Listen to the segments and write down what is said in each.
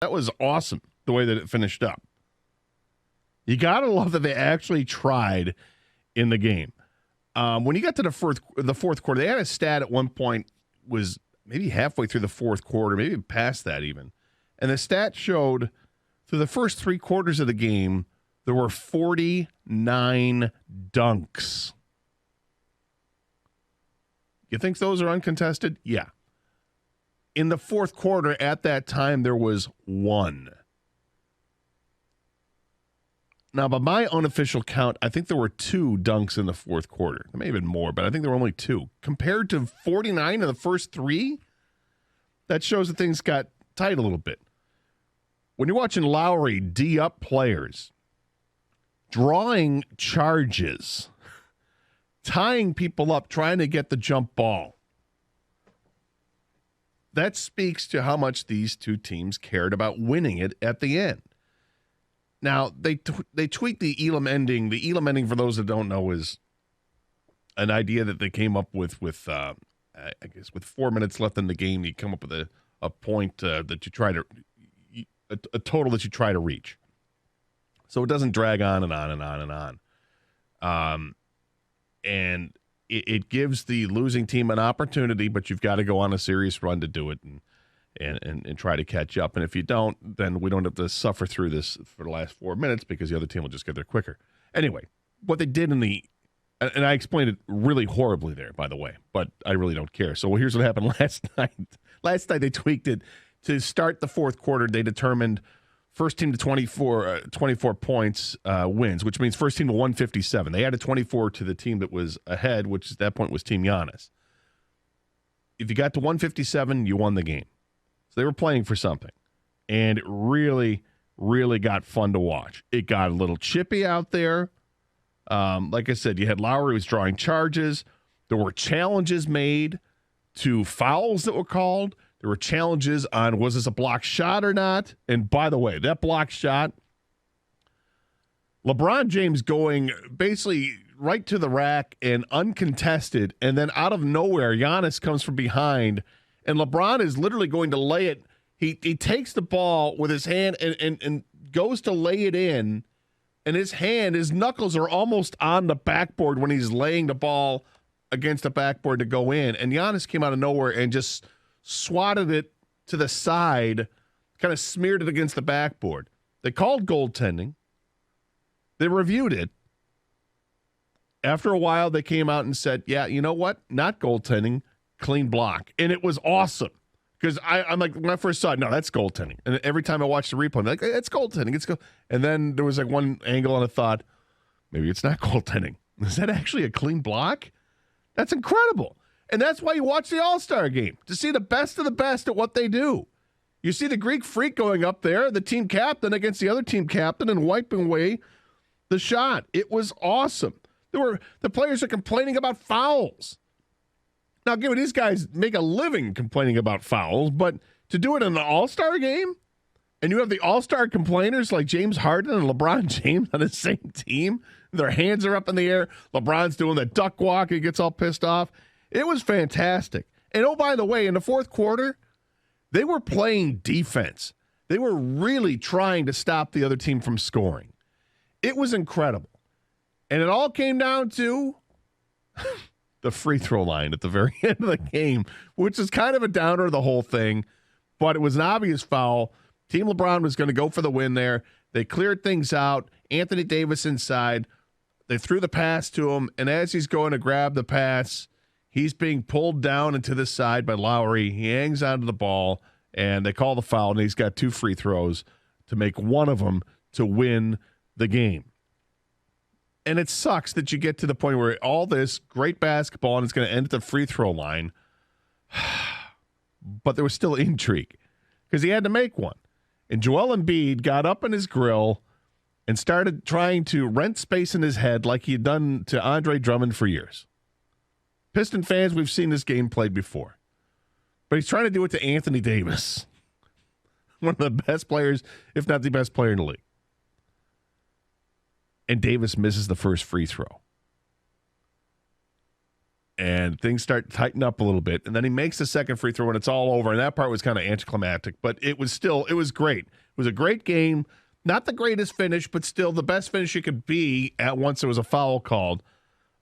That was awesome, the way that it finished up. You got to love that they actually tried in the game. When you got to the fourth quarter, they had a stat at one point, was maybe halfway through the fourth quarter, maybe past that even. And the stat showed through the first 3 quarters of the game, there were 49 dunks. You think those are uncontested? Yeah. In the fourth quarter, at that time, there was 1. Now, by my unofficial count, I think there were 2 dunks in the fourth quarter. There may have been more, but I think there were only 2. Compared to 49 in the first 3, that shows that things got tight a little bit. When you're watching Lowry D-up players, drawing charges, tying people up, trying to get the jump ball, that speaks to how much these two teams cared about winning it at the end. Now, they tweak the Elam ending. The Elam ending, for those that don't know, is an idea that they came up with I guess, with 4 minutes left in the game. You come up with a point that you try to a total that you try to reach, so it doesn't drag on and on and on and on. And it gives the losing team an opportunity, but you've got to go on a serious run to do it and try to catch up. And if you don't, then we don't have to suffer through this for the last 4 minutes because the other team will just get there quicker. Anyway, what they did and I explained it really horribly there, by the way, but I really don't care. So here's what happened last night. Last night they tweaked it to start the fourth quarter. They determined first team to 24 points wins, which means first team to 157. They added 24 to the team that was ahead, which at that point was Team Giannis. If you got to 157, you won the game. So they were playing for something. And it really, really got fun to watch. It got a little chippy out there. Like I said, you had Lowry was drawing charges. There were challenges made to fouls that were called. There were challenges on, was this a block shot or not? And by the way, that block shot, LeBron James going basically right to the rack and uncontested, and then out of nowhere, Giannis comes from behind, and LeBron is literally going to lay it. He takes the ball with his hand and goes to lay it in, and his knuckles are almost on the backboard when he's laying the ball against the backboard to go in. And Giannis came out of nowhere and just swatted it to the side, kind of smeared it against the backboard. They called goaltending. They reviewed it. After a while, they came out and said, yeah, you know what? Not goaltending, clean block. And it was awesome. Because I'm like, when I first saw it, no, that's goaltending. And every time I watched the replay, I'm like, it's goaltending. And then there was like one angle and I thought, maybe it's not goaltending. Is that actually a clean block? That's incredible. And that's why you watch the All-Star game, to see the best of the best at what they do. You see the Greek Freak going up there, the team captain against the other team captain, and wiping away the shot. It was awesome. The players are complaining about fouls. Now, given these guys make a living complaining about fouls, but to do it in an All-Star game, and you have the All-Star complainers like James Harden and LeBron James on the same team, their hands are up in the air, LeBron's doing the duck walk, he gets all pissed off. It was fantastic. And oh, by the way, in the fourth quarter, they were playing defense. They were really trying to stop the other team from scoring. It was incredible. And it all came down to the free throw line at the very end of the game, which is kind of a downer of the whole thing, but it was an obvious foul. Team LeBron was going to go for the win there. They cleared things out. Anthony Davis inside. They threw the pass to him, and as he's going to grab the pass, he's being pulled down and to the side by Lowry. He hangs onto the ball, and they call the foul, and he's got 2 free throws to make one of them to win the game. And it sucks that you get to the point where all this great basketball, and it's going to end at the free throw line, but there was still intrigue because he had to make one. And Joel Embiid got up in his grill and started trying to rent space in his head like he had done to Andre Drummond for years. Piston fans, we've seen this game played before. But he's trying to do it to Anthony Davis, one of the best players, if not the best player in the league. And Davis misses the first free throw. and things start to tighten up a little bit. And then he makes the second free throw, and it's all over. And that part was kind of anticlimactic, but it was great. It was a great game. Not the greatest finish, but still the best finish it could be at once there was a foul called.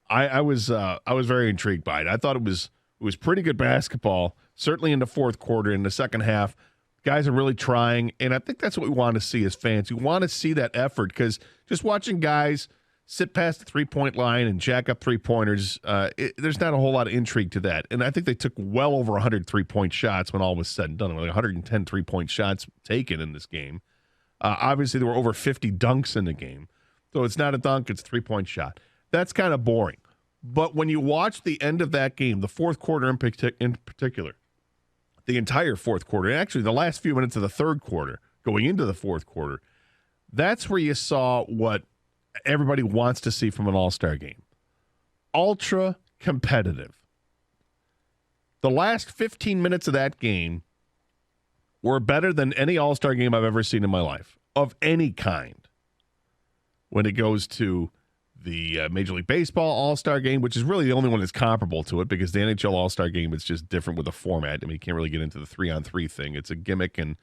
I was very intrigued by it. I thought it was pretty good basketball, certainly in the fourth quarter. In the second half, guys are really trying, and I think that's what we want to see as fans. We want to see that effort, because just watching guys sit past the three-point line and jack up three-pointers, there's not a whole lot of intrigue to that. And I think they took well over 100 three-point shots when all was said and done. Like 110 three-point shots taken in this game. Obviously, there were over 50 dunks in the game. So it's not a dunk, it's a three-point shot. That's kind of boring. But when you watch the end of that game, the fourth quarter in particular, the entire fourth quarter, and actually the last few minutes of the third quarter, going into the fourth quarter, that's where you saw what everybody wants to see from an all-star game. Ultra competitive. The last 15 minutes of that game were better than any all-star game I've ever seen in my life, of any kind. When it goes to the Major League Baseball all-star game, which is really the only one that's comparable to it, because the NHL all-star game is just different with the format. I mean, you can't really get into the 3-on-3 thing. It's a gimmick, and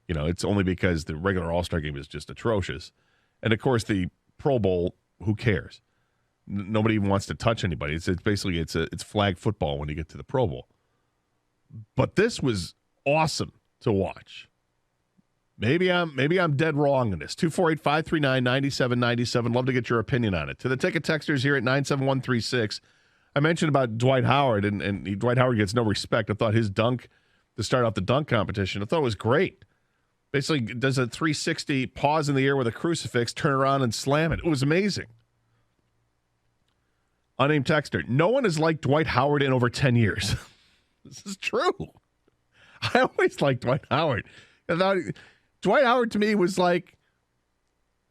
it's only because the regular all-star game is just atrocious. And, of course, the Pro Bowl, who cares? Nobody even wants to touch anybody. It's basically it's flag football when you get to the Pro Bowl. But this was awesome to watch. Maybe I'm dead wrong in this. 248-539-9797. Love to get your opinion on it. To the ticket texters here at 97136. I mentioned about Dwight Howard, and Dwight Howard gets no respect. I thought his dunk to start off the dunk competition, I thought it was great. Basically does a 360, pause in the air with a crucifix, turn around and slam it. It was amazing. Unnamed texter. No one has liked Dwight Howard in over 10 years. This is true. I always liked Dwight Howard. I thought Dwight Howard to me was like,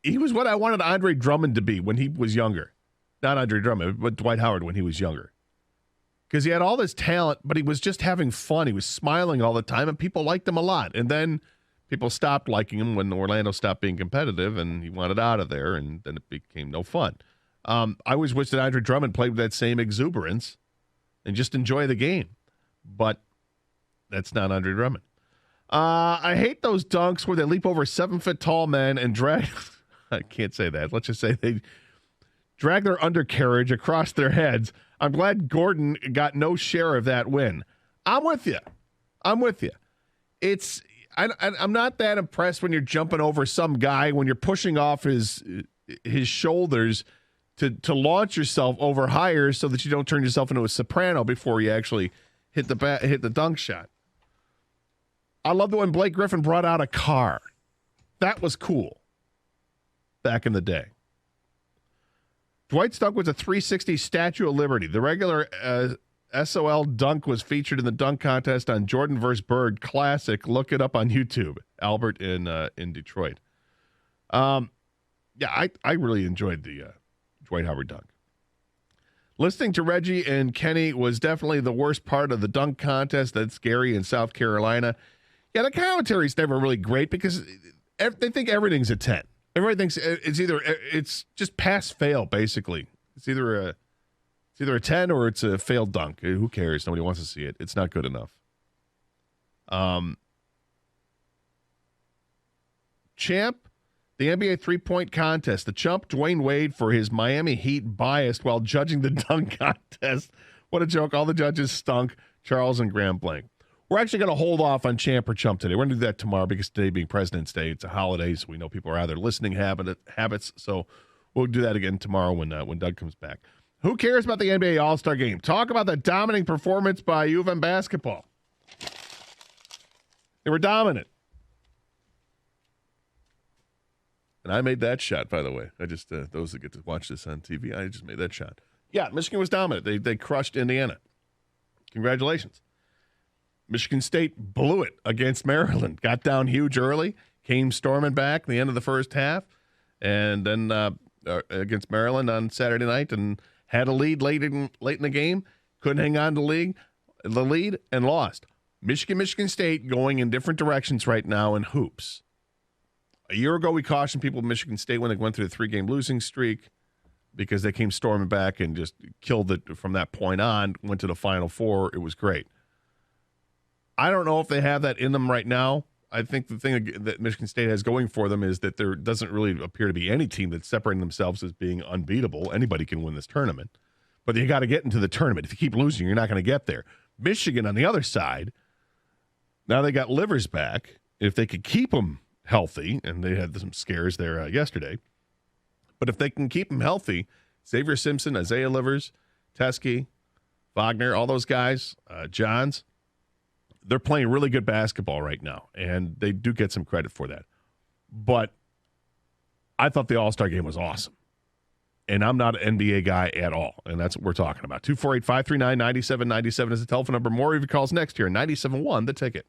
he was what I wanted Andre Drummond to be when he was younger. Not Andre Drummond, but Dwight Howard when he was younger. Because he had all this talent, but he was just having fun. He was smiling all the time, and people liked him a lot. And then people stopped liking him when Orlando stopped being competitive, and he wanted out of there, and then it became no fun. I always wish that Andre Drummond played with that same exuberance and just enjoy the game. But that's not Andre Drummond. I hate those dunks where they leap over 7-foot-tall men and drag – I can't say that. Let's just say they drag their undercarriage across their heads. I'm glad Gordon got no share of that win. I'm with you. I'm not that impressed when you're jumping over some guy, when you're pushing off his shoulders to launch yourself over higher so that you don't turn yourself into a soprano before you actually hit the dunk shot. I love the when Blake Griffin brought out a car. That was cool back in the day. Dwight's dunk was a 360 Statue of Liberty. The regular SOL dunk was featured in the dunk contest on Jordan vs. Bird Classic. Look it up on YouTube. Albert in Detroit. I really enjoyed the Dwight Howard dunk. Listening to Reggie and Kenny was definitely the worst part of the dunk contest. That's Gary in South Carolina. Yeah, the commentary's never really great because they think everything's a 10. Everybody thinks it's just pass fail, basically. It's either a 10 or it's a failed dunk. Who cares? Nobody wants to see it. It's not good enough. Champ, the NBA three-point contest. The chump Dwayne Wade for his Miami Heat biased while judging the dunk contest. What a joke. All the judges stunk. Charles and Graham Blank. We're actually going to hold off on champ or chump today. We're going to do that tomorrow because today being President's Day, it's a holiday, so we know people are out there listening habits. So we'll do that again tomorrow when Doug comes back. Who cares about the NBA All-Star Game? Talk about the dominating performance by U of M basketball. They were dominant. And I made that shot, by the way. I just, those that get to watch this on TV, I just made that shot. Yeah, Michigan was dominant. They crushed Indiana. Congratulations. Michigan State blew it against Maryland. Got down huge early, came storming back at the end of the first half, and then against Maryland on Saturday night and had a lead late in the game. Couldn't hang on to the lead and lost. Michigan State going in different directions right now in hoops. A year ago, we cautioned people of Michigan State when they went through a 3-game losing streak. because they came storming back and just killed it from that point on, went to the Final Four. It was great. I don't know if they have that in them right now. I think the thing that Michigan State has going for them is that there doesn't really appear to be any team that's separating themselves as being unbeatable. Anybody can win this tournament. But you got to get into the tournament. If you keep losing, you're not going to get there. Michigan, on the other side, now they got Livers back. If they could keep them healthy, and they had some scares there yesterday, but if they can keep them healthy, Xavier Simpson, Isaiah Livers, Teskey, Wagner, all those guys, Johns, they're playing really good basketball right now, and they do get some credit for that. But I thought the All-Star game was awesome. And I'm not an NBA guy at all, and that's what we're talking about. 248-539-9797 is the telephone number. More of your calls next here, 97.1 The Ticket.